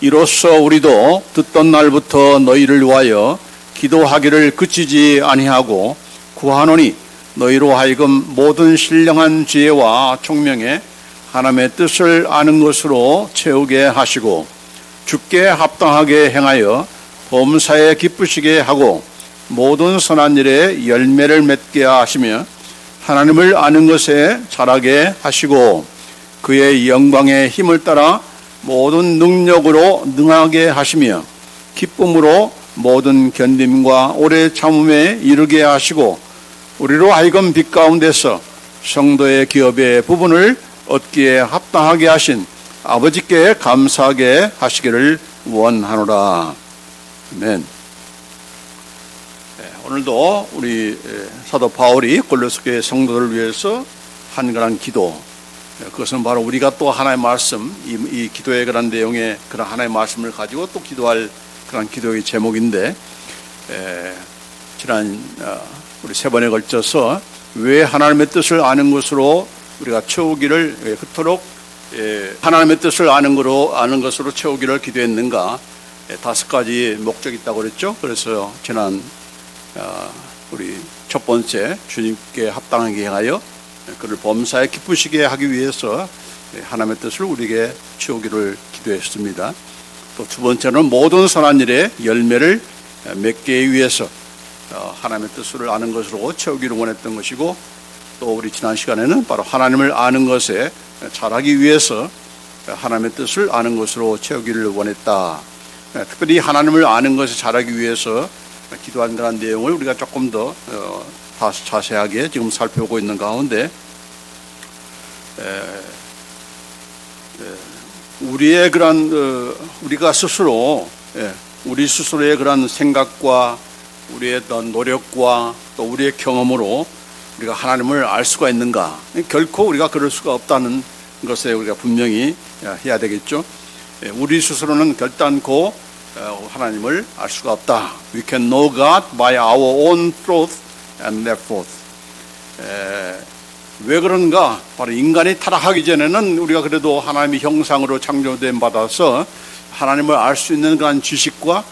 이로써 우리도 듣던 날부터 너희를 위하여 기도하기를 그치지 아니하고 구하노니 너희로 하여금 모든 신령한 지혜와 총명에 하나님의 뜻을 아는 것으로 채우게 하시고 주께 합당하게 행하여 범사에 기쁘시게 하고 모든 선한 일에 열매를 맺게 하시며 하나님을 아는 것에 자라게 하시고 그의 영광의 힘을 따라 모든 능력으로 능하게 하시며 기쁨으로 모든 견딤과 오래 참음에 이르게 하시고 우리로 하여금 빛 가운데서 성도의 기업의 부분을 얻기에 합당하게 하신 아버지께 감사하게 하시기를 원하노라. 아멘. 오늘도 우리 사도 바울이 골로새교회 성도들을 위해서 한 그런 기도, 그것은 바로 우리가 또 하나의 말씀, 이 기도의 그런 내용의 그런 하나의 말씀을 가지고 또 기도할 그런 기도의 제목인데, 지난 우리 세 번에 걸쳐서 왜 하나님의 뜻을 아는 것으로 우리가 채우기를 그토록 하나님의 뜻을 아는 것으로 채우기를 기도했는가, 5가지 목적이 있다고 그랬죠. 그래서 지난 우리 첫 번째 주님께 합당하게 행하여 그를 범사에 기쁘시게 하기 위해서 하나님의 뜻을 우리에게 채우기를 기도했습니다. 또 두 번째는 모든 선한 일에 열매를 맺기 위해서 하나님의 뜻을 아는 것으로 채우기를 원했던 것이고, 또 우리 지난 시간에는 바로 하나님을 아는 것에 자라기 위해서 하나님의 뜻을 아는 것으로 채우기를 원했다. 특별히 하나님을 아는 것에 자라기 위해서 기도한 그런 내용을 우리가 조금 더 자세하게 지금 살펴보고 있는 가운데, 우리의 그런 우리가 스스로 우리 스스로의 그런 생각과 우리의 어떤 노력과 또 우리의 경험으로 우리가 하나님을 알 수가 있는가? 결코 우리가 그럴 수가 없다는 것에 우리가 분명히 해야 되겠죠. 우리 스스로는 결단코 하나님을 알 수가 없다. We can know God by our own truth and their forth. 왜 그런가? 바로 인간이 타락하기 전에는 우리가 그래도 하나님의 형상으로 창조됨 받아서 하나님을 알 수 있는 그런 지식과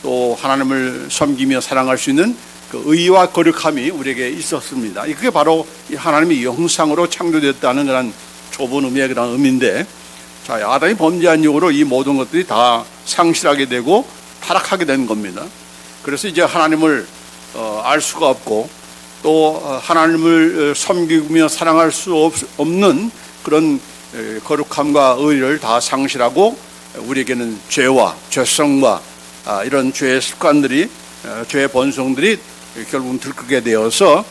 또 하나님을 섬기며 사랑할 수 있는 그 의와 거룩함이 우리에게 있었습니다. 그게 바로 하나님의 형상으로 창조됐다는 그런 좁은 의미의 그런 의미인데, 자, 아담이 범죄한 이후로 이 모든 것들이 다 상실하게 되고 타락하게 된 겁니다. 그래서 이제 하나님을 알 수가 없고 또 하나님을 섬기며 사랑할 수 없는 그런 거룩함과 의를 다 상실하고 우리에게는 죄와 죄성과 이런 죄의 습관들이, 죄의 본성들이 결국은 들끓게 되어서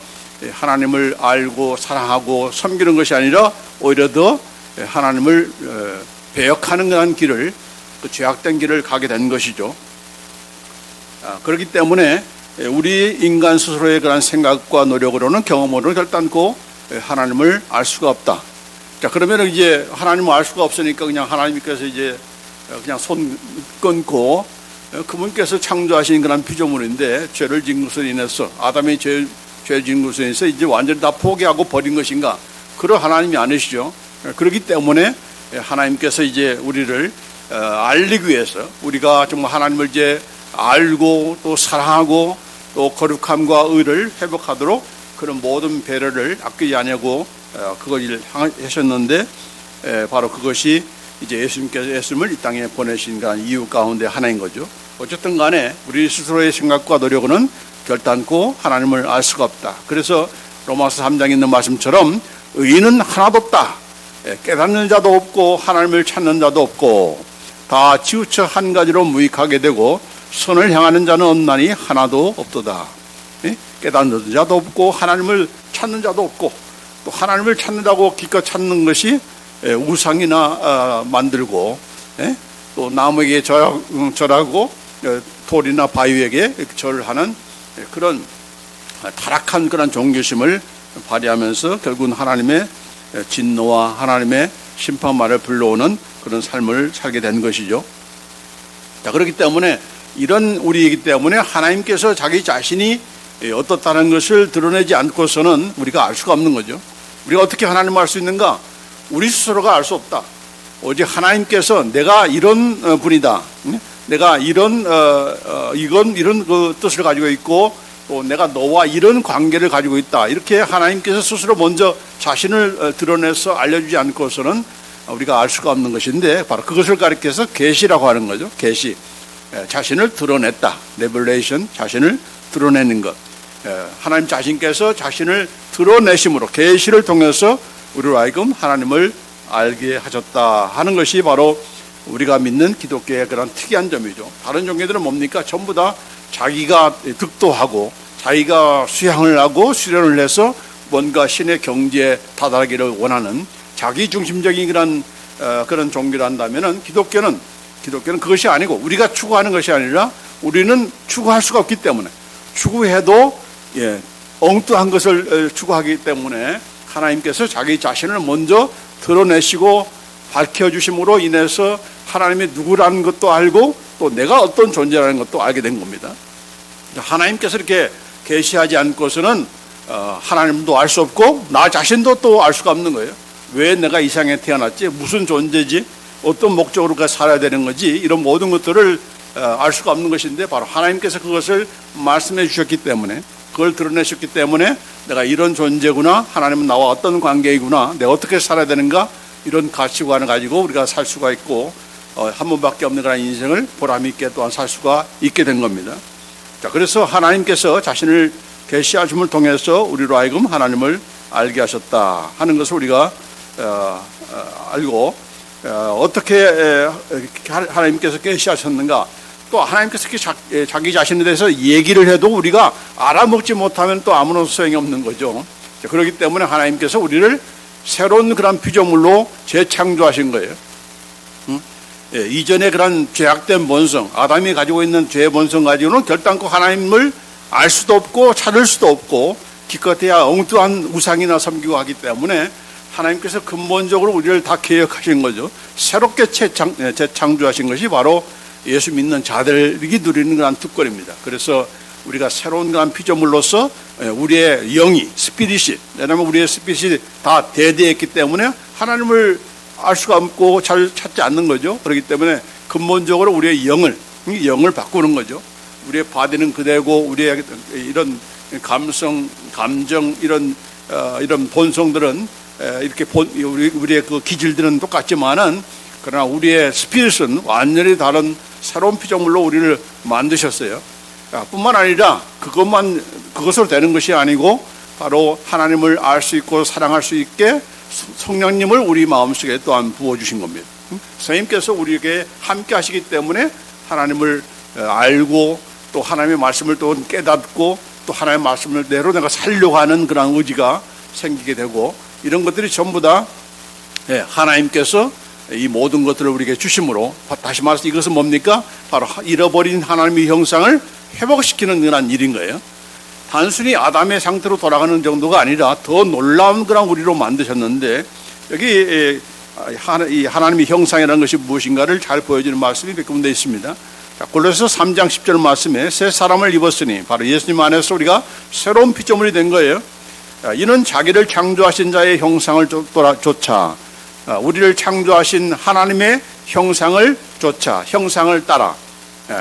하나님을 알고 사랑하고 섬기는 것이 아니라 오히려 더 하나님을 배역하는 그런 길을, 그 죄악된 길을 가게 된 것이죠. 그렇기 때문에 우리 인간 스스로의 그런 생각과 노력으로는, 경험으로는 결단코 하나님을 알 수가 없다. 자, 그러면 이제 하나님을 알 수가 없으니까 그냥 하나님께서 이제 그냥 손 끊고 그분께서 창조하신 그런 피조물인데 죄를 지은 것으로 인해서, 아담이 죄 지은 것으로 인해서 이제 완전히 다 포기하고 버린 것인가? 그런 하나님이 아니시죠. 그렇기 때문에 하나님께서 이제 우리를 알리기 위해서, 우리가 정말 하나님을 이제 알고 또 사랑하고 또 거룩함과 의를 회복하도록 그런 모든 배려를 아끼지 아니하고 그걸 하셨는데, 바로 그것이 이제 예수님을 이 땅에 보내신 이유 가운데 하나인 거죠. 어쨌든 간에 우리 스스로의 생각과 노력으로는 결단코 하나님을 알 수가 없다. 그래서 로마서 3장에 있는 말씀처럼 의인은 하나도 없다. 깨닫는 자도 없고 하나님을 찾는 자도 없고 다 치우쳐 한 가지로 무익하게 되고 선을 향하는 자는 없나니 하나도 없도다. 깨닫는 자도 없고 하나님을 찾는 자도 없고, 또 하나님을 찾는다고 기껏 찾는 것이 우상이나 만들고 또 나무에게 절하고 돌이나 바위에게 절하는 그런 타락한 그런 종교심을 발휘하면서 결국은 하나님의 진노와 하나님의 심판말을 불러오는 그런 삶을 살게 된 것이죠. 자, 그렇기 때문에 이런 우리이기 때문에 하나님께서 자기 자신이 어떻다는 것을 드러내지 않고서는 우리가 알 수가 없는 거죠. 우리가 어떻게 하나님을 알 수 있는가? 우리 스스로가 알 수 없다. 오직 하나님께서 내가 이런 분이다. 내가 이런 이런 그 뜻을 가지고 있고 또 내가 너와 이런 관계를 가지고 있다. 이렇게 하나님께서 스스로 먼저 자신을 드러내서 알려주지 않고서는 우리가 알 수가 없는 것인데 바로 그것을 가리켜서 계시라고 하는 거죠. 계시. 자신을 드러냈다. 레벨레이션, 자신을 드러내는 것. 하나님 자신께서 자신을 드러내심으로 계시를 통해서 우리로 하여금 하나님을 알게 하셨다 하는 것이 바로 우리가 믿는 기독교의 그런 특이한 점이죠. 다른 종교들은 뭡니까? 전부 다 자기가 득도하고 자기가 수양을 하고 수련을 해서 뭔가 신의 경지에 다다르기를 원하는 자기 중심적인 그런 종교를 한다면은 기독교는 그것이 아니고 우리가 추구하는 것이 아니라 우리는 추구할 수가 없기 때문에 추구해도 엉뚱한 것을 추구하기 때문에 하나님께서 자기 자신을 먼저 드러내시고 밝혀주심으로 인해서 하나님이 누구라는 것도 알고 또 내가 어떤 존재라는 것도 알게 된 겁니다. 하나님께서 이렇게 계시하지 않고서는 하나님도 알 수 없고 나 자신도 또 알 수가 없는 거예요. 왜 내가 이 세상에 태어났지? 무슨 존재지? 어떤 목적으로 살아야 되는 거지? 이런 모든 것들을 알 수가 없는 것인데 바로 하나님께서 그것을 말씀해 주셨기 때문에 그걸 드러내셨기 때문에 내가 이런 존재구나, 하나님은 나와 어떤 관계이구나, 내가 어떻게 살아야 되는가, 이런 가치관을 가지고 우리가 살 수가 있고 한 번밖에 없는 그런 인생을 보람 있게 또한 살 수가 있게 된 겁니다. 자, 그래서 하나님께서 자신을 계시하심을 통해서 우리로 하여금 하나님을 알게 하셨다 하는 것을 우리가 알고 어떻게 하나님께서 계시하셨는가, 또 하나님께서 자기 자신에 대해서 얘기를 해도 우리가 알아먹지 못하면 또 아무런 소용이 없는 거죠. 그렇기 때문에 하나님께서 우리를 새로운 그런 피조물로 재창조하신 거예요. 이전에 그런 죄악된 본성, 아담이 가지고 있는 죄의 본성 가지고는 결단코 하나님을 알 수도 없고 찾을 수도 없고 기껏해야 엉뚱한 우상이나 섬기고 하기 때문에 하나님께서 근본적으로 우리를 다 개혁하신 거죠. 새롭게 재창조하신 것이 바로 예수 믿는 자들이 누리는 그런 특권입니다. 그래서 우리가 새로운 그런 피조물로서 우리의 영이, 스피릿이, 왜냐하면 우리의 스피릿이 다 대대했기 때문에 하나님을 알 수가 없고 잘 찾지 않는 거죠. 그렇기 때문에 근본적으로 우리의 영을 바꾸는 거죠. 우리의 바디는 그대고 우리의 이런 감성, 감정 이런 본성들은 이렇게 우리의 그 기질들은 똑같지만은 그러나 우리의 스피릿은 완전히 다른 새로운 피조물로 우리를 만드셨어요. 뿐만 아니라 그것으로 되는 것이 아니고 바로 하나님을 알 수 있고 사랑할 수 있게 성령님을 우리 마음속에 또한 부어주신 겁니다. 선생님께서 우리에게 함께 하시기 때문에 하나님을 알고 또 하나님의 말씀을 또 깨닫고 또 하나님의 말씀을 내로 내가 살려고 하는 그런 의지가 생기게 되고 이런 것들이 전부 다 하나님께서 이 모든 것들을 우리에게 주심으로 다시 말해서 이것은 뭡니까? 바로 잃어버린 하나님의 형상을 회복시키는 그런 일인 거예요. 단순히 아담의 상태로 돌아가는 정도가 아니라 더 놀라운 그런 우리로 만드셨는데 여기 이 하나님의 형상이라는 것이 무엇인가를 잘 보여주는 말씀이 몇 군데 있습니다. 골로새서 3장 10절 말씀에 새 사람을 입었으니 바로 예수님 안에서 우리가 새로운 피조물이 된 거예요. 이는 자기를 창조하신 자의 형상을 쫓아 우리를 창조하신 하나님의 형상을 쫓아 형상을 따라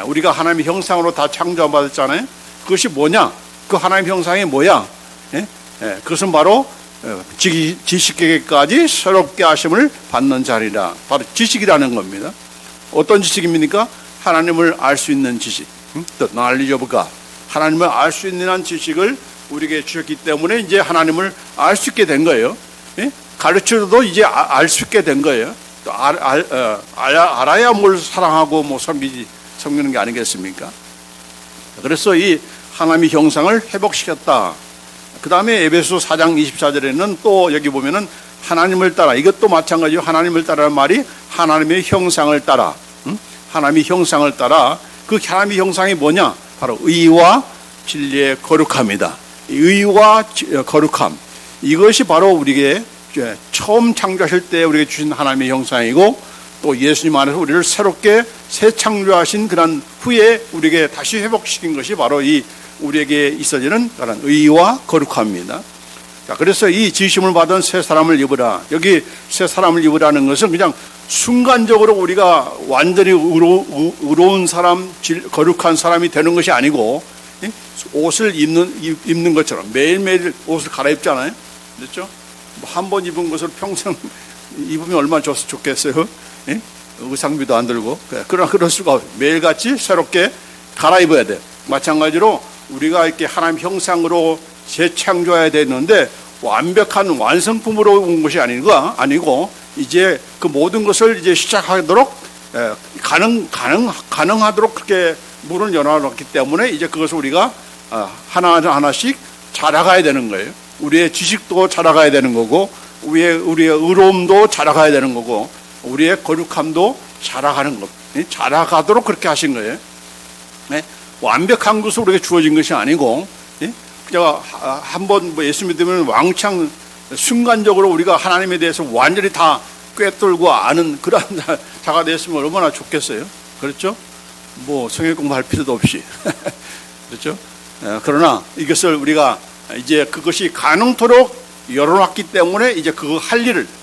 우리가 하나님의 형상으로 다 창조받았잖아요. 그것이 뭐냐? 그 하나님의 형상이 뭐야? 그것은 바로 지식에게까지 새롭게 하심을 받는 자리라. 바로 지식이라는 겁니다. 어떤 지식입니까? 하나님을 알 수 있는 지식. The knowledge of God. 하나님을 알 수 있는 한 지식을 우리에게 주셨기 때문에 이제 하나님을 알 수 있게 된 거예요. 가르쳐도 이제 알 수 있게 된 거예요. 또 알아야 뭘 사랑하고 뭐 섬기는 게 아니겠습니까? 그래서 이 하나님의 형상을 회복시켰다. 그 다음에 에베소 4장 24절에는 또 여기 보면은 하나님을 따라, 이것도 마찬가지로 하나님을 따라는 말이 하나님의 형상을 따라, 하나님의 형상을 따라. 그 하나님의 형상이 뭐냐? 바로 의와 진리의 거룩함이다. 의와 거룩함, 이것이 바로 우리에게 처음 창조하실 때 우리에게 주신 하나님의 형상이고 또 예수님 안에서 우리를 새롭게 새 창조하신 그런 후에 우리에게 다시 회복시킨 것이 바로 이 우리에게 있어지는 그런 의와 거룩함입니다. 자, 그래서 이 지심을 받은 새 사람을 입으라. 여기 새 사람을 입으라는 것은 그냥 순간적으로 우리가 완전히 의로운 사람, 거룩한 사람이 되는 것이 아니고 옷을 입는 것처럼 매일매일 옷을 갈아입잖아요. 그렇죠? 한 번 입은 것을 평생 입으면 얼마나 좋겠어요. 예? 의상비도 안 들고. 그러나 그럴 수가 없어요. 매일같이 새롭게 갈아입어야 돼. 마찬가지로 우리가 이렇게 하나님 형상으로 재창조해야 되는데 완벽한 완성품으로 온 것이 아니고 이제 그 모든 것을 이제 시작하도록 가능하도록 그렇게 문을 열어놨기 때문에 이제 그것을 우리가 하나하나씩 자라가야 되는 거예요. 우리의 지식도 자라가야 되는 거고, 우리의 의로움도 자라가야 되는 거고, 우리의 거룩함도 자라가는 것, 자라가도록 그렇게 하신 거예요. 완벽한 것으로 우리가 주어진 것이 아니고, 그냥 한번 예수 믿으면 왕창 순간적으로 우리가 하나님에 대해서 완전히 다 꿰뚫고 아는 그런 자가 됐으면 얼마나 좋겠어요. 그렇죠? 뭐 성경 공부할 필요도 없이. 그렇죠? 그러나 이것을 우리가 이제 그것이 가능토록 열어놨기 때문에 이제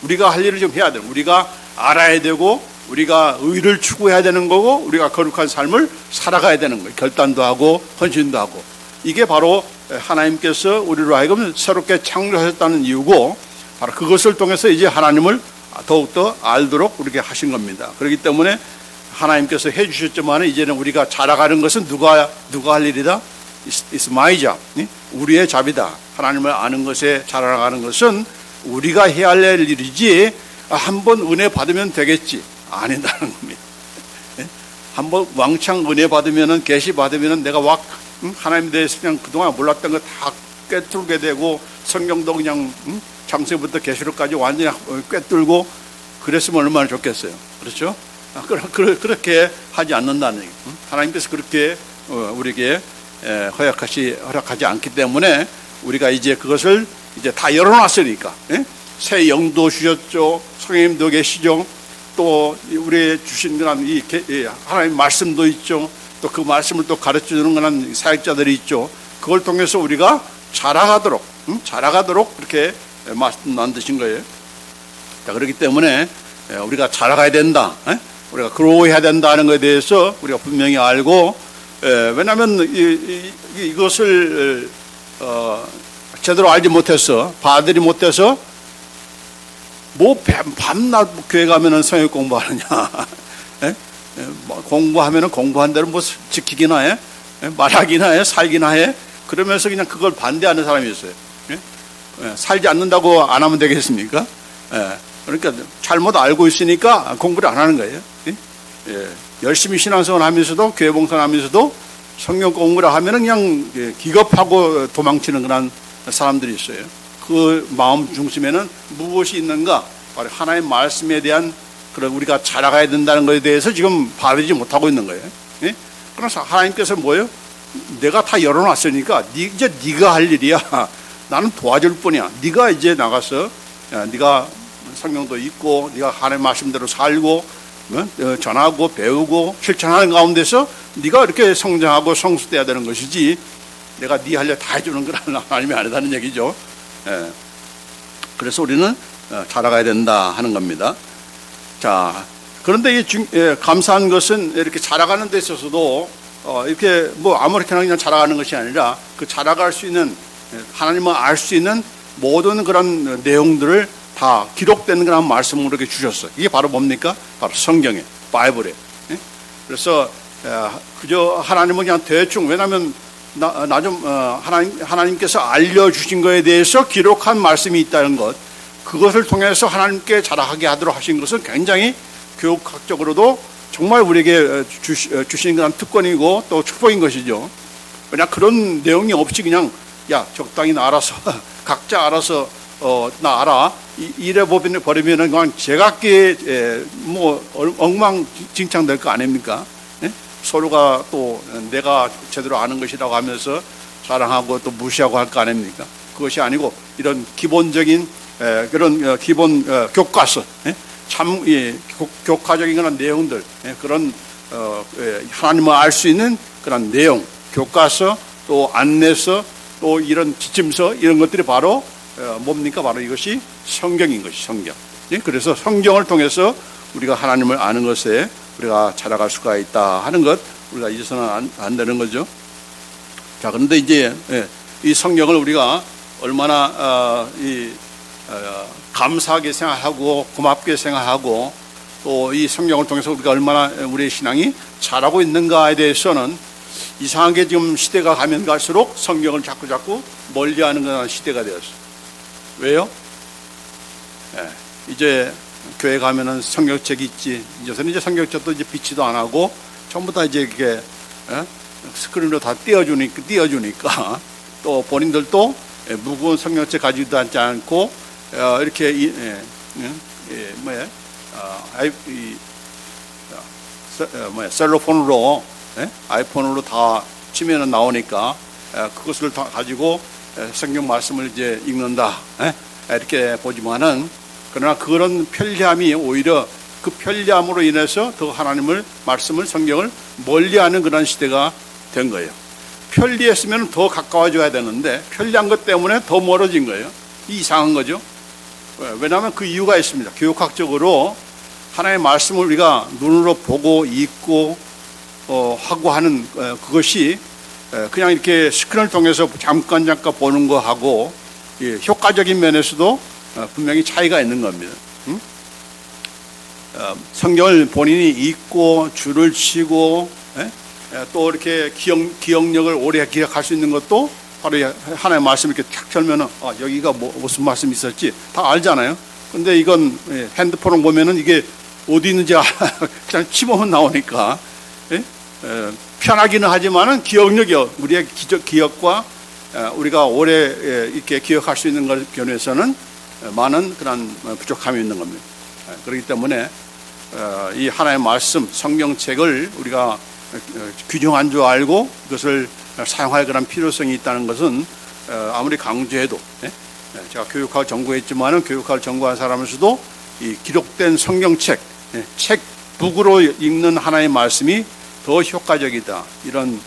우리가 할 일을 좀 해야 돼요. 우리가 알아야 되고, 우리가 의를 추구해야 되는 거고, 우리가 거룩한 삶을 살아가야 되는 거예요. 결단도 하고 헌신도 하고. 이게 바로 하나님께서 우리로 하여금 새롭게 창조하셨다는 이유고, 바로 그것을 통해서 이제 하나님을 더욱더 알도록 그렇게 하신 겁니다. 그렇기 때문에 하나님께서 해주셨지만 이제는 우리가 자라가는 것은 누가 할 일이다? It's my job. 우리의 잡이다. 하나님을 아는 것에 자라가는 것은 우리가 해야 할 일이지 한번 은혜 받으면 되겠지. 아니다는 겁니다. 한번 왕창 은혜 받으면은, 계시 받으면은 내가 하나님에 대해서 그냥 그동안 몰랐던 거 다 꿰뚫게 되고, 성경도 그냥 창세부터 계시록까지 완전히 꿰뚫고 그랬으면 얼마나 좋겠어요. 그렇죠? 그렇게 하지 않는다는 얘기. 하나님께서 그렇게 우리에게 허락하지 않기 때문에 우리가 이제 그것을 이제 다 열어놨으니까, 새 영도 주셨죠. 성령님도 계시죠. 또 우리 주신 그런 이 하나님 말씀도 있죠. 또 그 말씀을 또 가르쳐주는 그런 사역자들이 있죠. 그걸 통해서 우리가 자라가도록 그렇게 말씀 만드신 거예요. 자, 그렇기 때문에 우리가 자라가야 된다. 우리가 그로워야 된다는 것에 대해서 우리가 분명히 알고, 왜냐하면 이것을 제대로 알지 못해서, 봐들이 못해서 뭐 밤낮 교회 가면은 성경 공부하느냐, 공부하면은 공부한 대로 뭐 지키기나 해, 말하기나 해, 살기나 해. 그러면서 그냥 그걸 반대하는 사람이 있어요. 살지 않는다고 안 하면 되겠습니까? 그러니까 잘못 알고 있으니까 공부를 안 하는 거예요. 열심히 신앙생활 하면서도, 교회 봉사하면서도 성경 공부를 하면은 그냥 기겁하고 도망치는 그런 사람들이 있어요. 그 마음 중심에는 무엇이 있는가? 바로 하나님의 말씀에 대한 그런 우리가 자라가야 된다는 것에 대해서 지금 받지 못하고 있는 거예요. 그래서 하나님께서 뭐예요? 내가 다 열어놨으니까 이제 네가 할 일이야. 나는 도와줄 뿐이야. 네가 이제 나가서 네가 성경도 읽고, 네가 하나님의 말씀대로 살고, 전하고 배우고 실천하는 가운데서 네가 이렇게 성장하고 성숙돼야 되는 것이지, 내가 네 할 일 다 해주는 그런 하나님이 아니다는 얘기죠. 그래서 우리는 자라가야 된다 하는 겁니다. 자, 그런데 감사한 것은 이렇게 자라가는 데 있어서도 이렇게 뭐 아무렇게나 그냥 자라가는 것이 아니라, 그 자라갈 수 있는, 하나님을 알 수 있는 모든 그런 내용들을 다 기록된 그런 말씀으로 이렇게 주셨어요. 이게 바로 뭡니까? 바로 성경에, 바이블에. 그래서 그저 하나님은 그냥 대충, 왜냐하면 하나님께서 알려주신 것에 대해서 기록한 말씀이 있다는 것, 그것을 통해서 하나님께 자라하게 하도록 하신 것은 굉장히 교육학적으로도 정말 우리에게 주신 그런 특권이고 또 축복인 것이죠. 왜냐, 그런 내용이 없이 그냥 야 적당히 나 알아서 각자 알아서 나 알아 이래 버리면은 그냥 제각기 뭐 엉망진창 될 거 아닙니까? 서로가 또 내가 제대로 아는 것이라고 하면서 자랑하고 또 무시하고 할 거 아닙니까? 그것이 아니고 이런 기본적인 그런 기본 교과서, 참 교과적인 그런 내용들, 그런 하나님을 알 수 있는 그런 내용, 교과서, 또 안내서, 또 이런 지침서, 이런 것들이 바로 뭡니까? 바로 이것이 성경인 것이 성경. 그래서 성경을 통해서 우리가 하나님을 아는 것에 우리가 자라갈 수가 있다 하는 것 우리가 잊어서는 안 되는 거죠. 자, 그런데 이제 이 성경을 우리가 얼마나 감사하게 생각하고 고맙게 생각하고 또 이 성경을 통해서 우리가 얼마나 우리의 신앙이 자라고 있는가에 대해서는 이상하게 지금 시대가 가면 갈수록 성경을 자꾸 멀리하는 그런 시대가 되었어요. 왜요? 이제 교회 가면은 성경책 있지. 이제는 이제 성경책도 이제 비치도 안 하고 전부 다 이제 이렇게 스크린으로 다 띄워주니까 또 본인들도 무거운 성경책 가지고 다니지 않고 이렇게 셀로폰으로 아이폰으로 다 치면은 나오니까 그것을 다 가지고 성경 말씀을 이제 읽는다 이렇게 보지만은 그러나 그런 편리함이 오히려 그 편리함으로 인해서 더 하나님을 말씀을 성경을 멀리하는 그런 시대가 된 거예요. 편리했으면 더 가까워져야 되는데 편리한 것 때문에 더 멀어진 거예요. 이상한 거죠. 왜냐하면 그 이유가 있습니다. 교육학적으로 하나님의 말씀을 우리가 눈으로 보고 읽고 하고 하는 그것이 그냥 이렇게 스크린을 통해서 잠깐 보는 거하고 효과적인 면에서도 분명히 차이가 있는 겁니다. 성경을 본인이 읽고 줄을 치고 또 이렇게 기억력을 오래 기억할 수 있는 것도 바로 하나의 말씀을 이렇게 탁 펴면은 여기가 무슨 말씀이 있었지 다 알잖아요. 근데 이건 핸드폰을 보면은 이게 어디 있는지 그냥 치보면 나오니까 편하기는 하지만은 기억력이 우리의 기억과 우리가 오래 이렇게 기억할 수 있는 것 견해에서는 많은 그런 부족함이 있는 겁니다. 그렇기 때문에 이 하나의 말씀 성경책을 우리가 규정한 줄 알고 그것을 사용할 그런 필요성이 있다는 것은 아무리 강조해도 제가 교육학을 전공했지만은 교육학을 전공한 사람에서도 이 기록된 성경책 책북으로 읽는 하나의 말씀이 더 효과적이다. 이런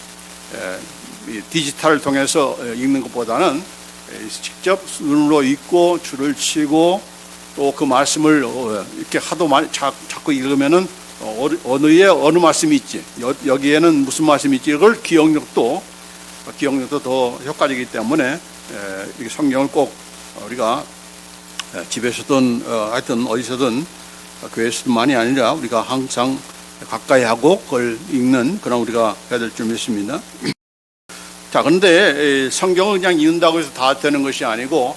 디지털을 통해서 읽는 것보다는 직접 눈으로 읽고 줄을 치고 또 그 말씀을 이렇게 하도 많이 자꾸 읽으면은 어느 말씀이 있지 여기에는 무슨 말씀이 있지 이걸 기억력도 더 효과적이기 때문에 이 성경을 꼭 우리가 집에서든 하여튼 어디서든 교회에서만이 아니라 우리가 항상 가까이 하고 그걸 읽는 그런 우리가 해야 될 줄 믿습니다. 자, 그런데 성경을 그냥 읽는다고 해서 다 되는 것이 아니고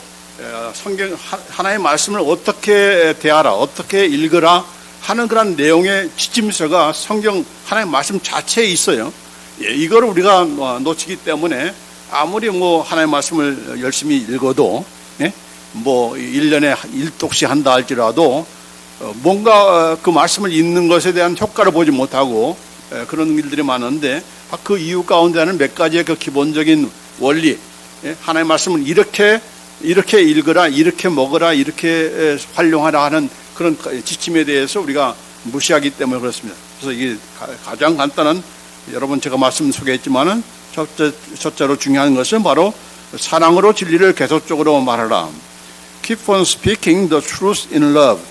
성경 하나의 말씀을 어떻게 대하라, 어떻게 읽으라 하는 그런 내용의 지침서가 성경 하나의 말씀 자체에 있어요. 이걸 우리가 놓치기 때문에 아무리 하나의 말씀을 열심히 읽어도 1년에 1독씩 한다 할지라도 뭔가 그 말씀을 읽는 것에 대한 효과를 보지 못하고 그런 일들이 많은데 그 이유 가운데는 몇 가지의 그 기본적인 원리 하나의 말씀을 이렇게 읽으라, 이렇게 먹으라, 이렇게 활용하라 하는 그런 지침에 대해서 우리가 무시하기 때문에 그렇습니다. 그래서 이게 가장 간단한 여러분 제가 말씀 소개했지만은 첫째로 중요한 것은 바로 사랑으로 진리를 계속적으로 말하라. Keep on speaking the truth in love.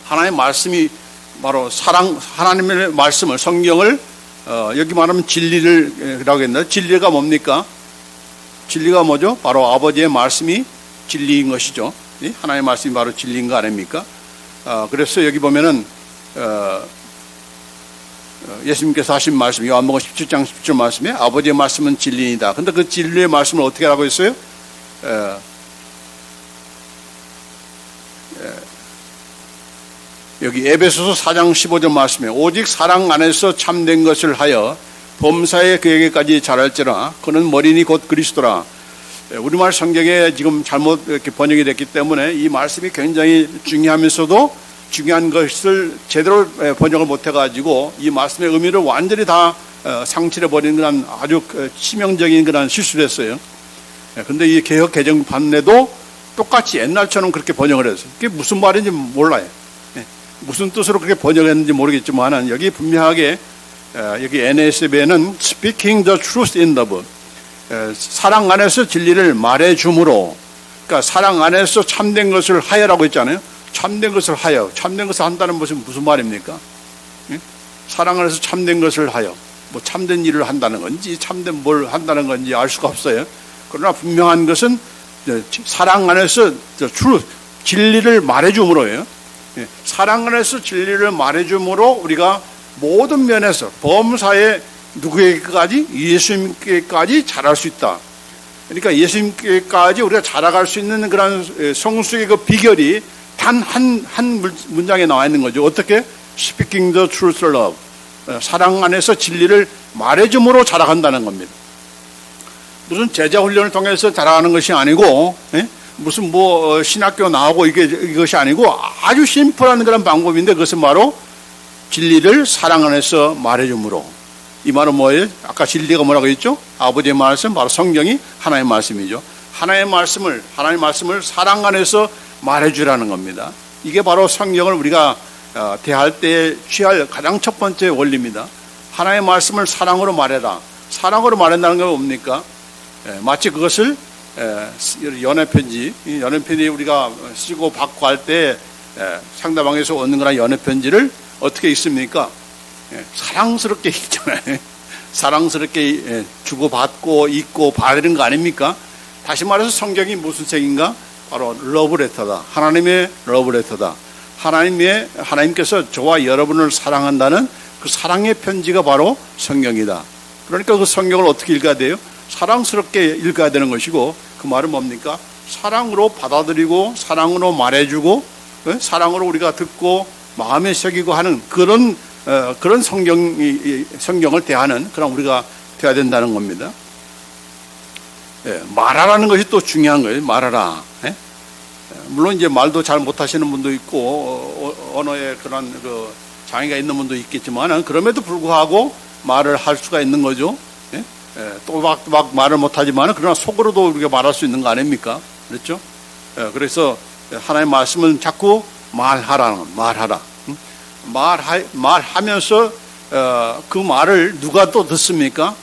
하나님의 말씀이 바로 하나님의 말씀을 성경을 여기 말하면 진리를라고 했나? 진리가 뭡니까? 진리가 뭐죠? 바로 아버지의 말씀이 진리인 것이죠. 하나님의 말씀이 바로 진리인 거 아닙니까? 그래서 여기 보면은 예수님께서 하신 말씀, 요한복음 17장 17절 말씀에 아버지의 말씀은 진리이다. 근데 그 진리의 말씀을 어떻게 하라고 했어요? 여기 에베소서 4장 15절 말씀에 오직 사랑 안에서 참된 것을 하여 범사에 그에게까지 자랄지라 그는 머리니 곧 그리스도라. 우리말 성경에 지금 잘못 이렇게 번역이 됐기 때문에 이 말씀이 굉장히 중요하면서도 중요한 것을 제대로 번역을 못해가지고 이 말씀의 의미를 완전히 다 상실해버리는 그런 아주 치명적인 그런 실수를 했어요. 그런데 이 개혁 개정판에도 똑같이 옛날처럼 그렇게 번역을 했어요. 그게 무슨 말인지 몰라요. 무슨 뜻으로 그렇게 번역했는지 모르겠지만 여기 분명하게 여기 NASB에는 Speaking the truth in love, 사랑 안에서 진리를 말해줌으로, 그러니까 사랑 안에서 참된 것을 하여라고 했잖아요. 참된 것을 하여. 참된 것을 한다는 것은 무슨 말입니까? 사랑 안에서 참된 것을 하여. 뭐 참된 일을 한다는 건지 참된 뭘 한다는 건지 알 수가 없어요. 그러나 분명한 것은 사랑 안에서 진리를 말해줌으로예요. 사랑 안에서 진리를 말해줌으로 우리가 모든 면에서 범사에 누구에게까지? 예수님께까지 자랄 수 있다. 그러니까 예수님께까지 우리가 자라갈 수 있는 그런 성숙의 그 비결이 단 한 문장에 나와 있는 거죠. 어떻게? Speaking the truth love. 사랑 안에서 진리를 말해줌으로 자라간다는 겁니다. 무슨 제자 훈련을 통해서 자라가는 것이 아니고, 무슨 뭐 신학교 나오고 이것이 아니고 아주 심플한 그런 방법인데 그것은 바로 진리를 사랑 안에서 말해줌으로. 이 말은 뭐예요? 아까 진리가 뭐라고 했죠? 아버지의 말씀, 바로 성경이 하나님의 말씀이죠. 하나님의 말씀을 사랑 안에서 말해주라는 겁니다. 이게 바로 성경을 우리가 대할 때 취할 가장 첫 번째 원리입니다. 하나님의 말씀을 사랑으로 말해라. 사랑으로 말한다는 건 뭡니까? 마치 그것을 연애편지 우리가 쓰고 받고 할 때 상대방에서 얻는 그런 연애편지를 어떻게 읽습니까? 사랑스럽게 읽잖아요. 사랑스럽게 주고받고 읽고 받는 거 아닙니까? 다시 말해서 성경이 무슨 책인가? 바로 러브레터다. 하나님의 러브레터다. 하나님께서 저와 여러분을 사랑한다는 그 사랑의 편지가 바로 성경이다. 그러니까 그 성경을 어떻게 읽어야 돼요? 사랑스럽게 읽어야 되는 것이고, 그 말은 뭡니까? 사랑으로 받아들이고 사랑으로 말해주고 사랑으로 우리가 듣고 마음에 새기고 하는 그런 성경을 대하는 그런 우리가 되어야 된다는 겁니다. 말하라는 것이 또 중요한 거예요. 말하라. 물론 이제 말도 잘 못하시는 분도 있고 언어에 그런 그 장애가 있는 분도 있겠지만 그럼에도 불구하고 말을 할 수가 있는 거죠. 또박또박 말을 못하지만 그러나 속으로도 우리가 말할 수 있는 거 아닙니까? 그렇죠? 그래서 하나님의 말씀은 자꾸 말하라. 말하면서 그 말을 누가 또 듣습니까?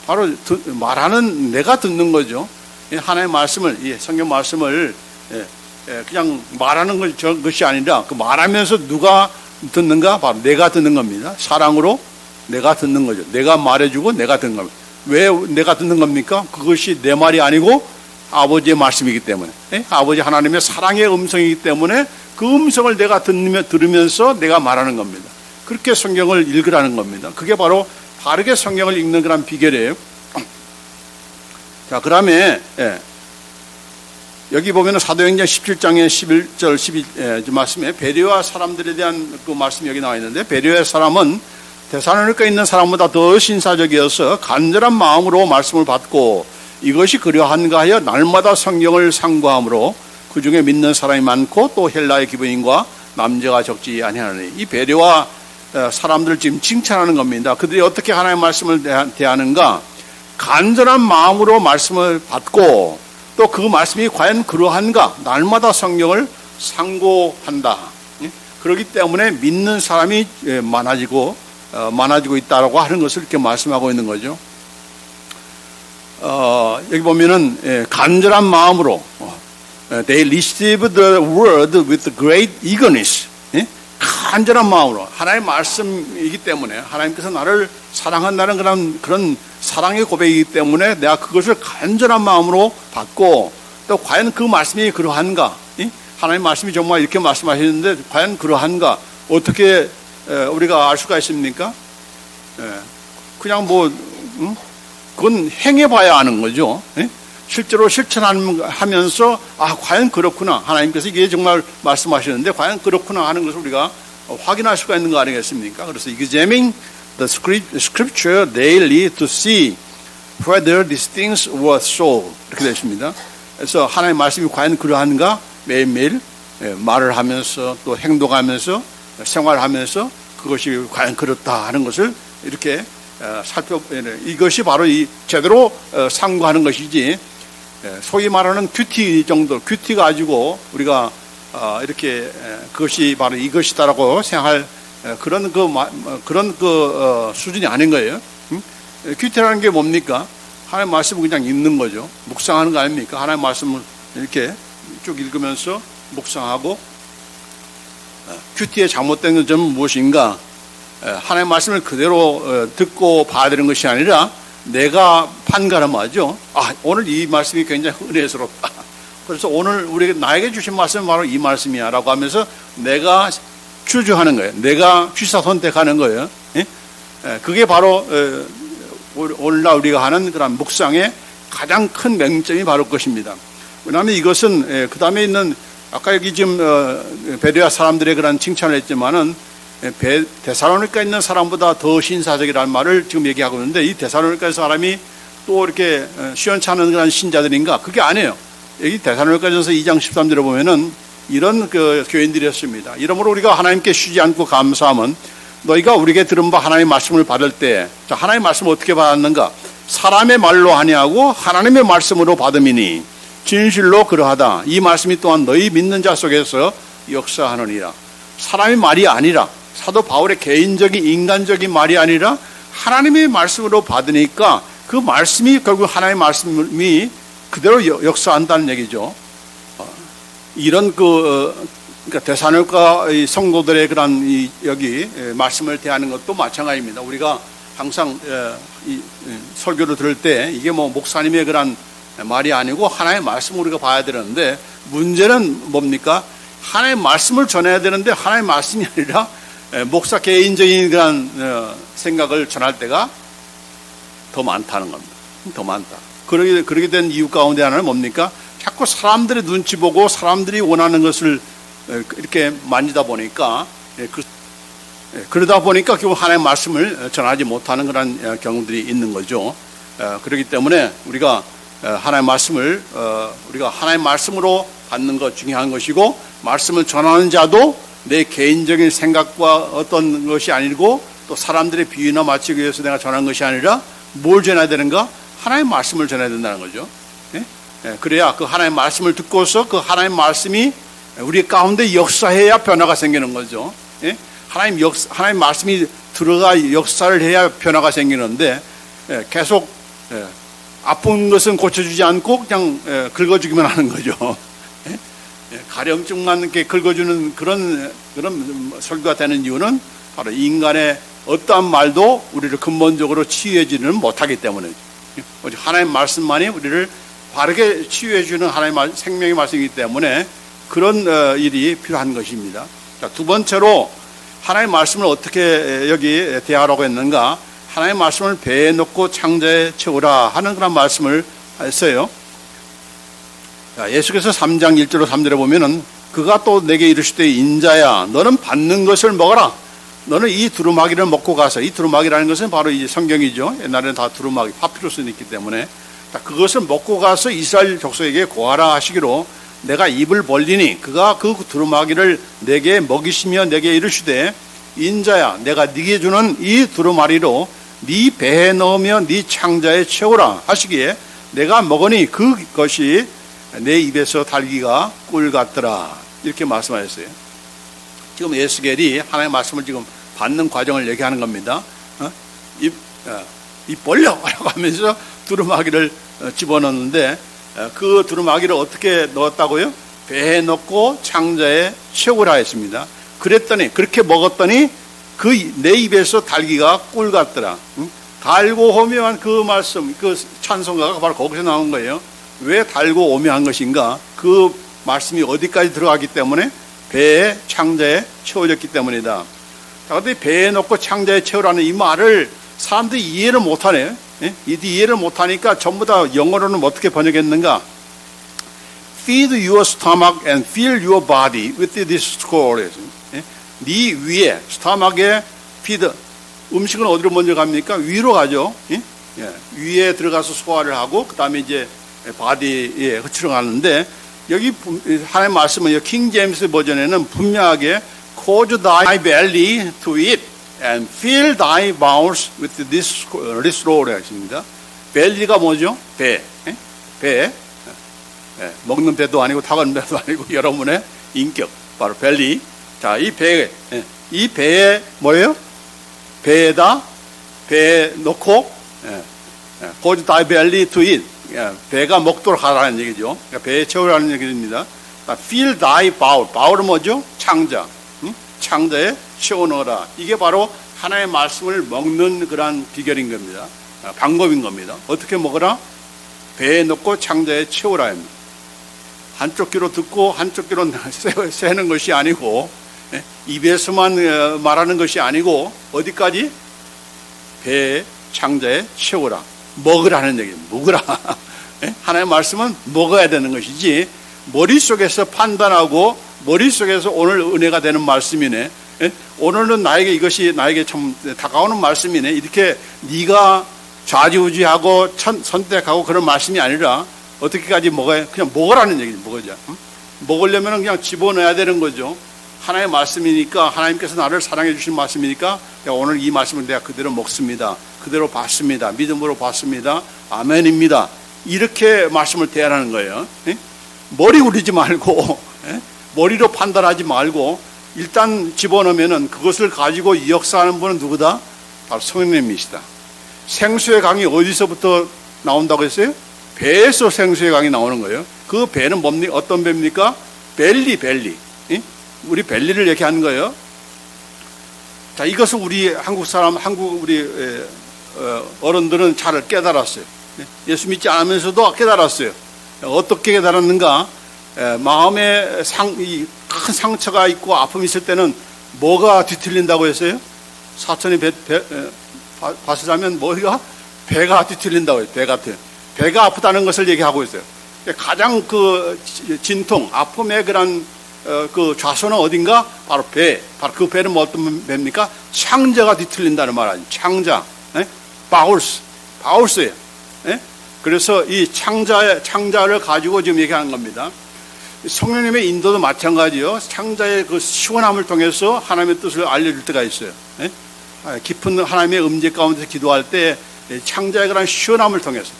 바로 말하는 내가 듣는 거죠. 하나님의 말씀을, 성경 말씀을 그냥 말하는 것이 아니라 그 말하면서 누가 듣는가? 바로 내가 듣는 겁니다. 사랑으로 내가 듣는 거죠. 내가 말해주고 내가 듣는 겁니다. 왜 내가 듣는 겁니까? 그것이 내 말이 아니고 아버지의 말씀이기 때문에, 아버지 하나님의 사랑의 음성이기 때문에 그 음성을 내가 들으면서 내가 말하는 겁니다. 그렇게 성경을 읽으라는 겁니다. 그게 바로 바르게 성경을 읽는 그런 비결이에요. 자, 그 다음에 여기 보면은 사도행전 17장의 11절 12 말씀에 베레아 사람들에 대한 그 말씀이 여기 나와 있는데, 베레아 사람은 데살로니가에 있는 사람보다 더 신사적이어서 간절한 마음으로 말씀을 받고 이것이 그려한가 하여 날마다 성경을 상고함으로 그 중에 믿는 사람이 많고 또 헬라의 기브인과 남자가 적지 아니하니. 이 베레아 사람들을 지금 칭찬하는 겁니다. 그들이 어떻게 하나님의 말씀을 대하는가? 간절한 마음으로 말씀을 받고 또 그 말씀이 과연 그러한가? 날마다 성경을 상고한다. 그렇기 때문에 믿는 사람이 많아지고 있다라고 하는 것을 이렇게 말씀하고 있는 거죠. 여기 보면은 간절한 마음으로 they received the word with great eagerness. 간절한 마음으로 하나님의 말씀이기 때문에 하나님께서 나를 사랑한다는 그런 사랑의 고백이기 때문에 내가 그것을 간절한 마음으로 받고 또 과연 그 말씀이 그러한가? 하나님의 말씀이 정말 이렇게 말씀하시는데 과연 그러한가? 어떻게 우리가 알 수가 있습니까? 그냥 그건 행해봐야 아는 거죠. 실제로 실천하면서 과연 그렇구나. 하나님께서 이게 정말 말씀하시는데 과연 그렇구나 하는 것을 우리가 확인할 수가 있는 거 아니겠습니까? 그래서 examining the scripture daily to see whether these things were so 이렇게 되어 있습니다. 그래서 하나님의 말씀이 과연 그러한가 매일매일 말을 하면서 또 행동하면서 생활하면서 그것이 과연 그렇다 하는 것을 이렇게 이것이 바로 이 제대로 상고하는 것이지 소위 말하는 큐티 정도 큐티 가지고 우리가 이렇게 그것이 바로 이것이다라고 생각할 그런 수준이 아닌 거예요. 큐티라는 게 뭡니까? 하나님의 말씀을 그냥 읽는 거죠. 묵상하는 거 아닙니까? 하나님의 말씀을 이렇게 쭉 읽으면서 묵상하고 큐티의 잘못된 점은 무엇인가? 하나님의 말씀을 그대로 듣고 봐야 되는 것이 아니라 내가 판가름하죠. 오늘 이 말씀이 굉장히 은혜스럽다. 그래서 오늘 나에게 주신 말씀은 바로 이 말씀이야 라고 하면서 내가 추주하는 거예요. 내가 취사 선택하는 거예요. 그게 바로 오늘날 우리가 하는 그런 묵상의 가장 큰 맹점이 바로 그것입니다. 왜냐하면 이것은 그 다음에 있는 아까 여기 지금 베레아 사람들의 그런 칭찬을 했지만은 데살로니가에 있는 사람보다 더 신사적이라는 말을 지금 얘기하고 있는데 이 데살로니가 사람이 또 이렇게 시원찮은 그런 신자들인가? 그게 아니에요. 여기 데살로니가전서 2장 13절에 보면은 이런 그 교인들이었습니다. 이러므로 우리가 하나님께 쉬지 않고 감사함은 너희가 우리에게 들은 바 하나님의 말씀을 받을 때, 자, 하나님의 말씀을 어떻게 받았는가? 사람의 말로 아니하고 하나님의 말씀으로 받음이니 진실로 그러하다. 이 말씀이 또한 너희 믿는 자 속에서 역사하느니라. 사람의 말이 아니라 사도 바울의 개인적인 인간적인 말이 아니라 하나님의 말씀으로 받으니까 그 말씀이 결국 하나님의 말씀이 그대로 역사한다는 얘기죠. 이런 그러니까 데살로니가 성도들의 그런 여기 말씀을 대하는 것도 마찬가지입니다. 우리가 항상 이 설교를 들을 때 이게 뭐 목사님의 그런 말이 아니고 하나님의 말씀을 우리가 봐야 되는데 문제는 뭡니까? 하나님의 말씀을 전해야 되는데 하나님의 말씀이 아니라 목사 개인적인 그런 생각을 전할 때가 더 많다는 겁니다. 더 많다. 그러게 된 이유 가운데 하나는 뭡니까? 자꾸 사람들의 눈치 보고 사람들이 원하는 것을 이렇게 만지다 보니까 그러다 보니까 결국 하나님의 말씀을 전하지 못하는 그런 경우들이 있는 거죠. 그렇기 때문에 우리가 하나님의 말씀을 우리가 하나님의 말씀으로 받는 것 중요한 것이고 말씀을 전하는 자도 내 개인적인 생각과 어떤 것이 아니고 또 사람들의 비유나 맞추기 위해서 내가 전하는 것이 아니라 뭘 전해야 되는가? 하나님의 말씀을 전해야 된다는 거죠. 그래야 그 하나님의 말씀을 듣고서 그 하나님의 말씀이 우리 가운데 역사해야 변화가 생기는 거죠. 하나님 말씀이 들어가 역사를 해야 변화가 생기는데 계속 아픈 것은 고쳐주지 않고 그냥 긁어주기만 하는 거죠. 가려움증만 이렇게 긁어주는 그런 설교가 되는 이유는 바로 인간의 어떠한 말도 우리를 근본적으로 치유해지는 못하기 때문에 오직 하나님의 말씀만이 우리를 바르게 치유해주는 하나님의 생명의 말씀이기 때문에 그런 일이 필요한 것입니다. 자, 두 번째로 하나님의 말씀을 어떻게 여기 대하라고 했는가? 하나님의 말씀을 배에 넣고 창자에 채우라 하는 그런 말씀을 했어요. 자, 예수께서 3장 1절로 3절에 보면은 그가 또 내게 이르시되 인자야 너는 받는 것을 먹어라. 너는 이 두루마기를 먹고 가서 이 두루마기라는 것은 바로 이제 성경이죠. 옛날에는 다 두루마기 파피루스는 있기 때문에 자, 그것을 먹고 가서 이스라엘 족속에게 고하라 하시기로 내가 입을 벌리니 그가 그 두루마기를 내게 먹이시며 내게 이르시되 인자야 내가 네게 주는 이 두루마리로 네 배에 넣으며 네 창자에 채우라 하시기에 내가 먹으니 그것이 내 입에서 달기가 꿀 같더라 이렇게 말씀하셨어요. 지금 에스겔이 하나님의 말씀을 지금 받는 과정을 얘기하는 겁니다. 입 벌려 라고 하면서 두루마기를 집어넣는데 그 두루마기를 어떻게 넣었다고요? 배에 넣고 창자에 채우라 했습니다. 그랬더니 그렇게 먹었더니 그 내 입에서 달기가 꿀 같더라. 달고 오묘한 그 말씀, 그 찬송가가 바로 거기서 나온 거예요. 왜 달고 오묘한 것인가? 그 말씀이 어디까지 들어가기 때문에 배에 창자에 채워졌기 때문이다. 그런데 배에 넣고 창자에 채우라는 이 말을 사람들이 이해를 못하네. 이해를 못하니까 전부 다 영어로는 어떻게 번역했는가? Feed your stomach and fill your body with this scroll. 네 위에 스토막에 feed 음식은 어디로 먼저 갑니까? 위로 가죠. 위에 들어가서 소화를 하고 그 다음에 이제 바디에 흐트러 가는데 여기 하나님의 말씀은 킹 제임스 버전에는 분명하게 cause thy belly to eat and fill thy bowels with this scroll 하십니다. 벨리가 뭐죠? 배. 먹는 배도 아니고 타가는 배도 아니고 여러분의 인격 바로 벨리. 자, 이 배에 뭐예요? 배에다 배에 넣고 cause thy belly to eat 배가 먹도록 하라는 얘기죠. 그러니까 배에 채우라는 얘기입니다. fill thy bowl. bowl은 뭐죠? 창자. 창자에 채워 넣어라. 이게 바로 하나님의 말씀을 먹는 그러한 비결인 겁니다. 방법인 겁니다. 어떻게 먹어라? 배에 넣고 창자에 채우라 합니다. 한쪽 귀로 듣고 한쪽 귀로 세는 것이 아니고, 입에서만 말하는 것이 아니고 어디까지? 배에 창자에 채우라. 먹으라는 얘기입니다. 먹으라. 하나님의 말씀은 먹어야 되는 것이지 머릿속에서 판단하고 머릿속에서 오늘 은혜가 되는 말씀이네, 오늘은 이것이 나에게 참 다가오는 말씀이네, 이렇게 네가 좌지우지하고 선택하고 그런 말씀이 아니라 어떻게까지 먹어야, 그냥 먹으라는 얘기죠. 먹으자. 먹으려면 그냥 집어넣어야 되는 거죠. 하나님의 말씀이니까, 하나님께서 나를 사랑해 주신 말씀이니까 오늘 이 말씀을 내가 그대로 먹습니다, 그대로 받습니다, 믿음으로 받습니다, 아멘입니다, 이렇게 말씀을 대하라는 거예요. 머리 굴리지 말고 머리로 판단하지 말고 일단 집어넣으면 그것을 가지고 역사하는 분은 누구다? 바로 성령님이시다. 생수의 강이 어디서부터 나온다고 했어요? 배에서 생수의 강이 나오는 거예요. 그 배는 뭡니까? 어떤 배입니까? 벨리. 우리 벨리를 얘기하는 거예요. 자, 이것을 우리 한국 어른들은 잘 깨달았어요. 예수 믿지 않으면서도 깨달았어요. 어떻게 깨달았는가? 마음에 큰 상처가 있고 아픔이 있을 때는 뭐가 뒤틀린다고 했어요? 사천이 밭을 하면 뭐가? 배가 뒤틀린다고 해요. 배가 아프다는 것을 얘기하고 있어요. 가장 그 진통, 아픔의 그런 그 좌소는 어딘가? 바로 배. 바로 그 배는 뭐 어떤 배입니까? 창자가 뒤틀린다는 말 아니에요. 창자. 바울스예요. 그래서 이 창자를 가지고 지금 얘기하는 겁니다. 성령님의 인도도 마찬가지요. 창자의 그 시원함을 통해서 하나님의 뜻을 알려줄 때가 있어요. 깊은 하나님의 음질 가운데서 기도할 때 창자의 그런 시원함을 통해서.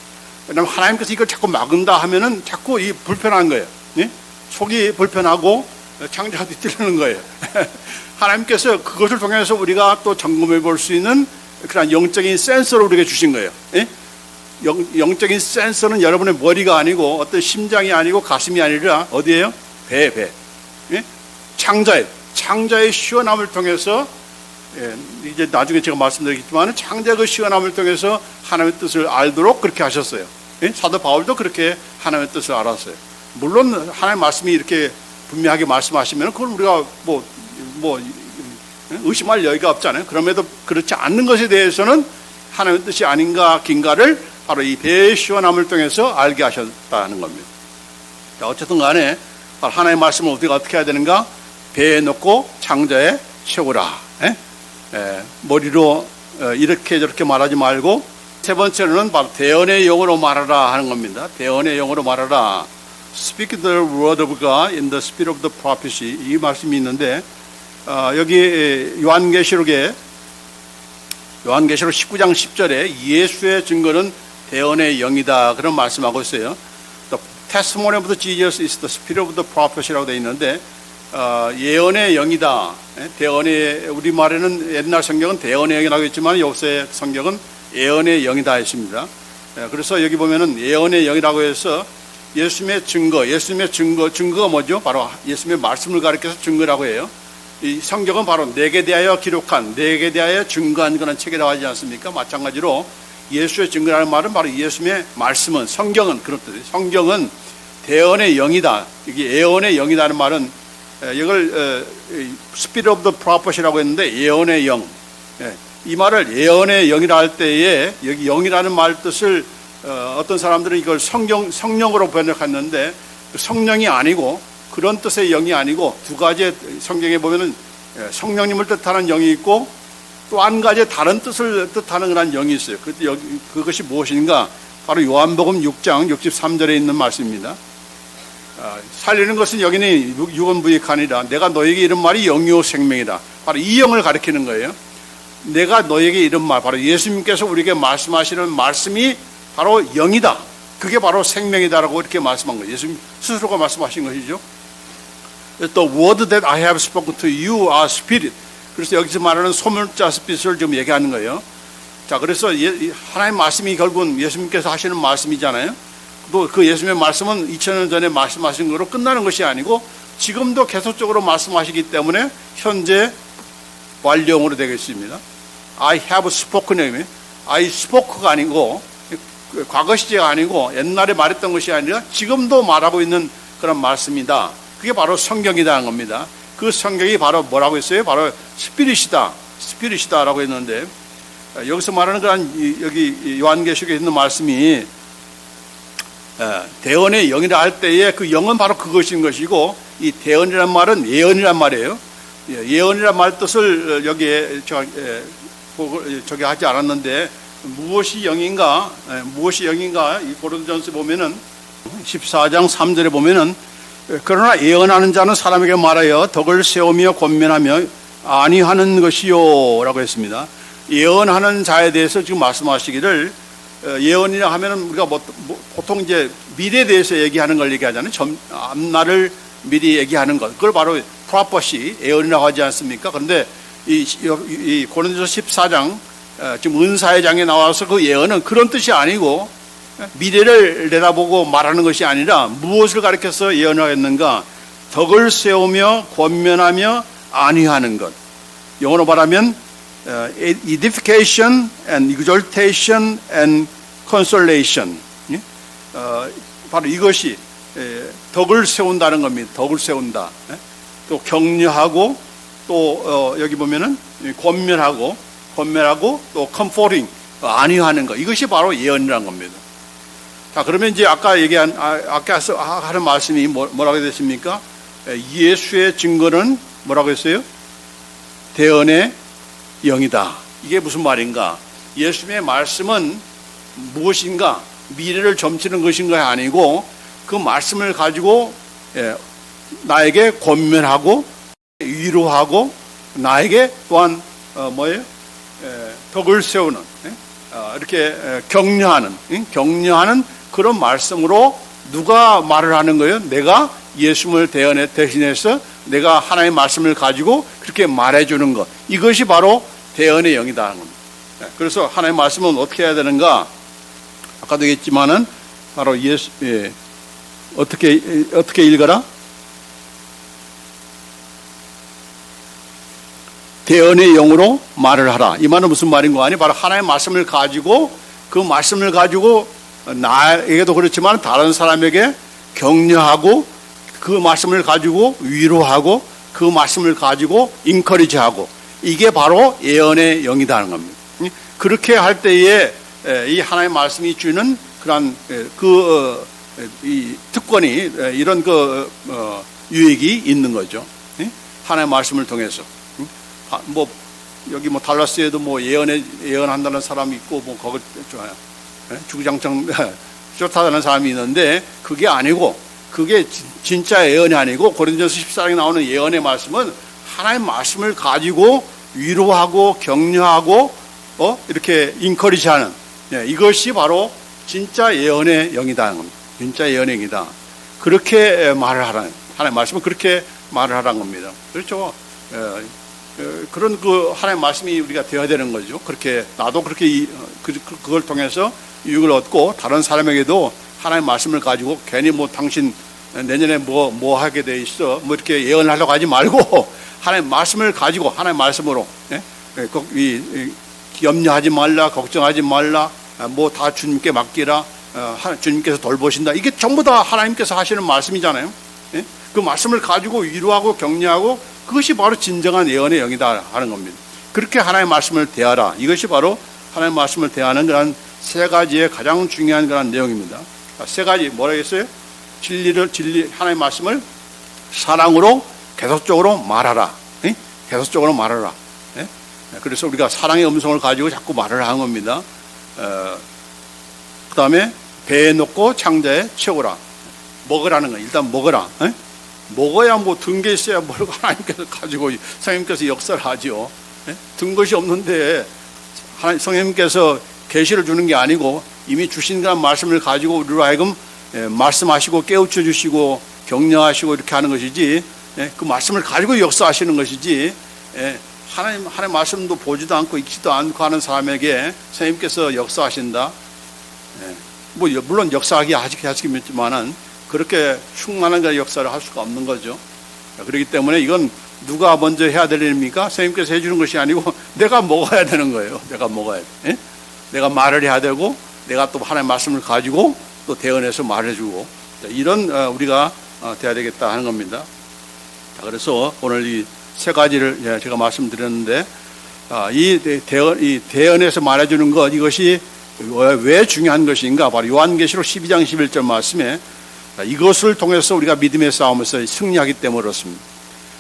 왜냐하면 하나님께서 이걸 자꾸 막은다 하면은 자꾸 이 불편한 거예요. 속이 불편하고 창자가 뒤틀리는 거예요. 하나님께서 그것을 통해서 우리가 또 점검해 볼 수 있는 그런 영적인 센서를 우리에게 주신 거예요. 영적인 센서는 여러분의 머리가 아니고 어떤 심장이 아니고 가슴이 아니라 어디예요? 배. 창자의 시원함을 통해서, 이제 나중에 제가 말씀드리겠지만 창자의 그 시원함을 통해서 하나님의 뜻을 알도록 그렇게 하셨어요. 사도 바울도 그렇게 하나님의 뜻을 알았어요. 물론 하나님의 말씀이 이렇게 분명하게 말씀하시면 그걸 우리가 의심할 여지가 없잖아요. 그럼에도 그렇지 않는 것에 대해서는 하나님의 뜻이 아닌가 긴가를 바로 이 배의 시원함을 통해서 알게 하셨다는 겁니다. 자, 어쨌든 간에 하나님의 말씀을 우리가 어떻게 해야 되는가? 배에 넣고 창자에 채우라. 머리로 이렇게 저렇게 말하지 말고, 세 번째로는 바로 대언의 영으로 말하라 하는 겁니다. 대언의 영으로 말하라. Speak the word of God in the spirit of the prophecy. 이 말씀이 있는데, 여기 요한계시록 19장 10절에 예수의 증거는 대언의 영이다, 그런 말씀하고 있어요. The testimony of the Jesus is the spirit of the prophecy라고 되어 있는데, 예언의 영이다. 대언의, 우리말에는 옛날 성경은 대언의 영이라고 했지만 요새 성경은 예언의 영이다 했습니다. 그래서 여기 보면은 예언의 영이라고 해서 예수님의 증거가 뭐죠? 바로 예수님의 말씀을 가리켜서 증거라고 해요. 이 성경은 바로 내게 대하여 기록한, 내게 대하여 증거한 그런 책이라고 하지 않습니까? 마찬가지로 예수의 증거라는 말은 바로 예수님의 말씀은, 성경은 그런 뜻이에요. 성경은 대언의 영이다. 이게 예언의 영이라는 말은 이걸 Spirit of the Prophet이라고 했는데 예언의 영. 이 말을 예언의 영이라 할 때에 여기 영이라는 말 뜻을 어떤 사람들은 이걸 성령으로 번역했는데 성령이 아니고, 그런 뜻의 영이 아니고, 두 가지의 성경에 보면은 성령님을 뜻하는 영이 있고 또 한 가지 다른 뜻을 뜻하는 그런 영이 있어요. 그것이 무엇인가? 바로 요한복음 6장 63절에 있는 말씀입니다. 살리는 것은 여기는 유언부익 아니라 내가 너에게 이런 말이 영이요 생명이다. 바로 이 영을 가리키는 거예요. 내가 너에게 이런 말, 바로 예수님께서 우리에게 말씀하시는 말씀이 바로 영이다. 그게 바로 생명이다라고 이렇게 말씀한 거예요. 예수님 스스로가 말씀하신 것이죠. The word that I have spoken to you are spirit. 그래서 여기서 말하는 소멸자 스피릿을 좀 얘기하는 거예요. 자, 그래서 하나님의 말씀이 결국은 예수님께서 하시는 말씀이잖아요. 또 그 예수님의 말씀은 2000년 전에 말씀하신 거로 끝나는 것이 아니고 지금도 계속적으로 말씀하시기 때문에 현재 완료형으로 되겠습니다. I have spoken. I spoke가 아니고 과거 시제가 아니고 옛날에 말했던 것이 아니라 지금도 말하고 있는 그런 말씀이다. 그게 바로 성경이라는 겁니다. 그 성경이 바로 뭐라고 했어요? 바로 스피릿이다라고 했는데, 여기서 말하는 그런 여기 요한계시록에 있는 말씀이 대언의 영이라 할 때에 그 영은 바로 그것인 것이고, 이 대언이란 말은 예언이란 말이에요. 예언이란 말 뜻을 여기에 저기 하지 않았는데, 무엇이 영인가? 이 고린도전서 보면은 14장 3절에 보면은, 그러나 예언하는 자는 사람에게 말하여 덕을 세우며 권면하며 아니하는 것이요 라고 했습니다. 예언하는 자에 대해서 지금 말씀하시기를, 예언이라 하면은 우리가 보통 이제 미래에 대해서 얘기하는 걸 얘기하잖아요. 앞날을 미리 얘기하는 것, 그걸 바로 프로퍼시, 예언이라고 하지 않습니까? 그런데 이 고린도서 14장 지금 은사의 장에 나와서 그 예언은 그런 뜻이 아니고, 미래를 내다보고 말하는 것이 아니라 무엇을 가리켜서 예언을 했는가? 덕을 세우며 권면하며 안위하는 것. 영어로 말하면 edification and exaltation and consolation. 바로 이것이 덕을 세운다는 겁니다. 덕을 세운다. 또 격려하고, 또 여기 보면은 권면하고 또 comforting, 안위하는 것. 이것이 바로 예언이라는 겁니다. 자, 그러면 이제 아까 하는 말씀이 뭐라고 됐습니까? 예수의 증거는 뭐라고 했어요? 대언의 영이다. 이게 무슨 말인가? 예수님의 말씀은 무엇인가? 미래를 점치는 것인가 아니고, 그 말씀을 가지고 나에게 권면하고 위로하고 나에게 또한 덕을 세우는, 이렇게 격려하는 그런 말씀으로 누가 말을 하는 거예요? 내가 예수님을 대신해서 내가 하나님의 말씀을 가지고 그렇게 말해주는 것. 이것이 바로 대언의 영이다. 그래서 하나님의 말씀은 어떻게 해야 되는가? 아까도 얘기했지만은 바로 어떻게 읽어라? 대언의 영으로 말을 하라. 이 말은 무슨 말인 거 아니? 바로 하나님의 말씀을 가지고, 그 말씀을 가지고 나에게도 그렇지만 다른 사람에게 격려하고, 그 말씀을 가지고 위로하고, 그 말씀을 가지고 인커리지하고, 이게 바로 예언의 영이라는 겁니다. 그렇게 할 때에 이 하나님의 말씀이 주는 그런 이 특권이, 이런 유익이 있는 거죠. 하나님의 말씀을 통해서. 여기 달라스에도 예언한다는 사람이 있고, 거기 주구장창 쫓아다니는 사람이 있는데, 그게 아니고, 그게 진짜 예언이 아니고, 고린도전서 14장에 나오는 예언의 말씀은 하나님의 말씀을 가지고 위로하고 격려하고 이렇게 인커리지하는, 이것이 바로 진짜 예언의 영이다. 진짜 예언의 영이다. 그렇게 말을 하라는, 하나님의 말씀은 그렇게 말을 하라는 겁니다. 그렇죠. 그런 하나님의 말씀이 우리가 되어야 되는 거죠. 그렇게 나도 그렇게 그걸 통해서 유익을 얻고, 다른 사람에게도 하나님의 말씀을 가지고 괜히 당신 내년에 뭐 하게 돼 있어, 이렇게 예언을 하려고 하지 말고 하나님의 말씀을 가지고, 하나님의 말씀으로 염려하지 말라, 걱정하지 말라, 다 주님께 맡기라, 주님께서 돌보신다. 이게 전부 다 하나님께서 하시는 말씀이잖아요. 그 말씀을 가지고 위로하고 격려하고, 그것이 바로 진정한 예언의 영이다 하는 겁니다. 그렇게 하나님의 말씀을 대하라. 이것이 바로 하나님의 말씀을 대하는 그런 세 가지의 가장 중요한 그런 내용입니다. 세 가지 뭐라고 했어요? 하나님의 말씀을 사랑으로 계속적으로 말하라. 계속적으로 말하라. 그래서 우리가 사랑의 음성을 가지고 자꾸 말을 하는 겁니다. 그 다음에 배에 넣고 창자에 채우라. 먹으라는 거예요. 일단 먹어라. 먹어야 든 게 있어야 뭘 하나님께서 가지고 성령님께서 역사를 하죠. 든 것이 없는데 성령님께서 계시를 주는 게 아니고, 이미 주신 그런 말씀을 가지고 우리로 하여금 말씀하시고 깨우쳐 주시고 격려하시고 이렇게 하는 것이지, 그 말씀을 가지고 역사하시는 것이지, 하나님의 말씀도 보지도 않고 읽지도 않고 하는 사람에게 성령님께서 역사하신다. 물론 역사하기 하시겠지만은 그렇게 충만한 역사를 할 수가 없는 거죠. 그렇기 때문에 이건 누가 먼저 해야 될 일입니까? 선생님께서 해주는 것이 아니고 내가 먹어야 되는 거예요. 내가 먹어야 돼. 예? 내가 말을 해야 되고 내가 또 하나님의 말씀을 가지고 또 대언해서 말해주고 이런 우리가 돼야 되겠다 하는 겁니다. 자, 그래서 오늘 이 세 가지를 제가 말씀드렸는데 이 대언해서 말해주는 것 이것이 왜 중요한 것인가? 바로 요한계시록 12장 11절 말씀에 이것을 통해서 우리가 믿음의 싸움에서 승리하기 때문에 그렇습니다.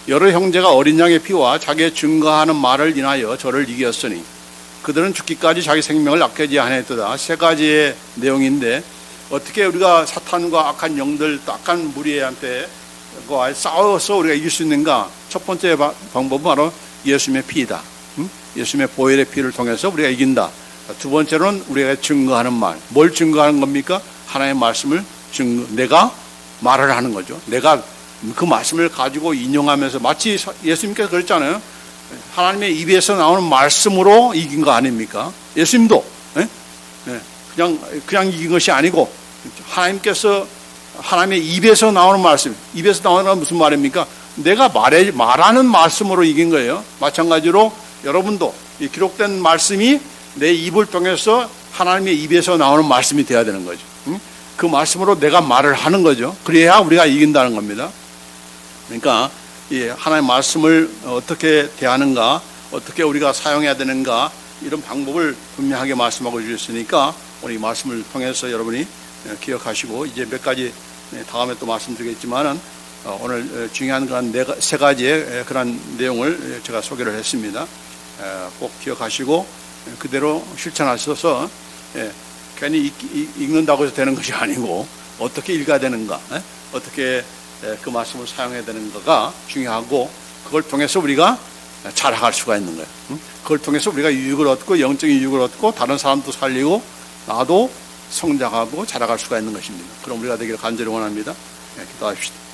여러 형제가 어린 양의 피와 자기의 증거하는 말을 인하여 저를 이겼으니 그들은 죽기까지 자기 생명을 아끼지 아니하였도다. 세 가지의 내용인데 어떻게 우리가 사탄과 악한 영들, 악한 무리한테 싸워서 우리가 이길 수 있는가? 첫 번째 방법은 바로 예수님의 피이다. 예수님의 보혈의 피를 통해서 우리가 이긴다. 두 번째로는 우리가 증거하는 말. 뭘 증거하는 겁니까? 하나님의 말씀을 내가 말을 하는 거죠. 내가 그 말씀을 가지고 인용하면서 마치 예수님께서 그랬잖아요. 하나님의 입에서 나오는 말씀으로 이긴 거 아닙니까? 예수님도 그냥 이긴 것이 아니고 하나님께서 하나님의 입에서 나오는 말씀, 입에서 나오는 건 무슨 말입니까? 내가 말하는 말씀으로 이긴 거예요. 마찬가지로 여러분도 이 기록된 말씀이 내 입을 통해서 하나님의 입에서 나오는 말씀이 돼야 되는 거죠. 그 말씀으로 내가 말을 하는 거죠. 그래야 우리가 이긴다는 겁니다. 그러니까 이 하나님의 말씀을 어떻게 대하는가, 어떻게 우리가 사용해야 되는가 이런 방법을 분명하게 말씀하고 주셨으니까 오늘 이 말씀을 통해서 여러분이 기억하시고 이제 몇 가지 다음에 또 말씀드리겠지만은 오늘 중요한 그런 세 가지의 그런 내용을 제가 소개를 했습니다. 꼭 기억하시고 그대로 실천하셔서 괜히 읽는다고 해서 되는 것이 아니고 어떻게 읽어야 되는가, 어떻게 그 말씀을 사용해야 되는가가 중요하고 그걸 통해서 우리가 자라갈 수가 있는 거예요. 그걸 통해서 우리가 유익을 얻고 영적인 유익을 얻고 다른 사람도 살리고 나도 성장하고 자라갈 수가 있는 것입니다. 그럼 우리가 되기를 간절히 원합니다. 기도합시다.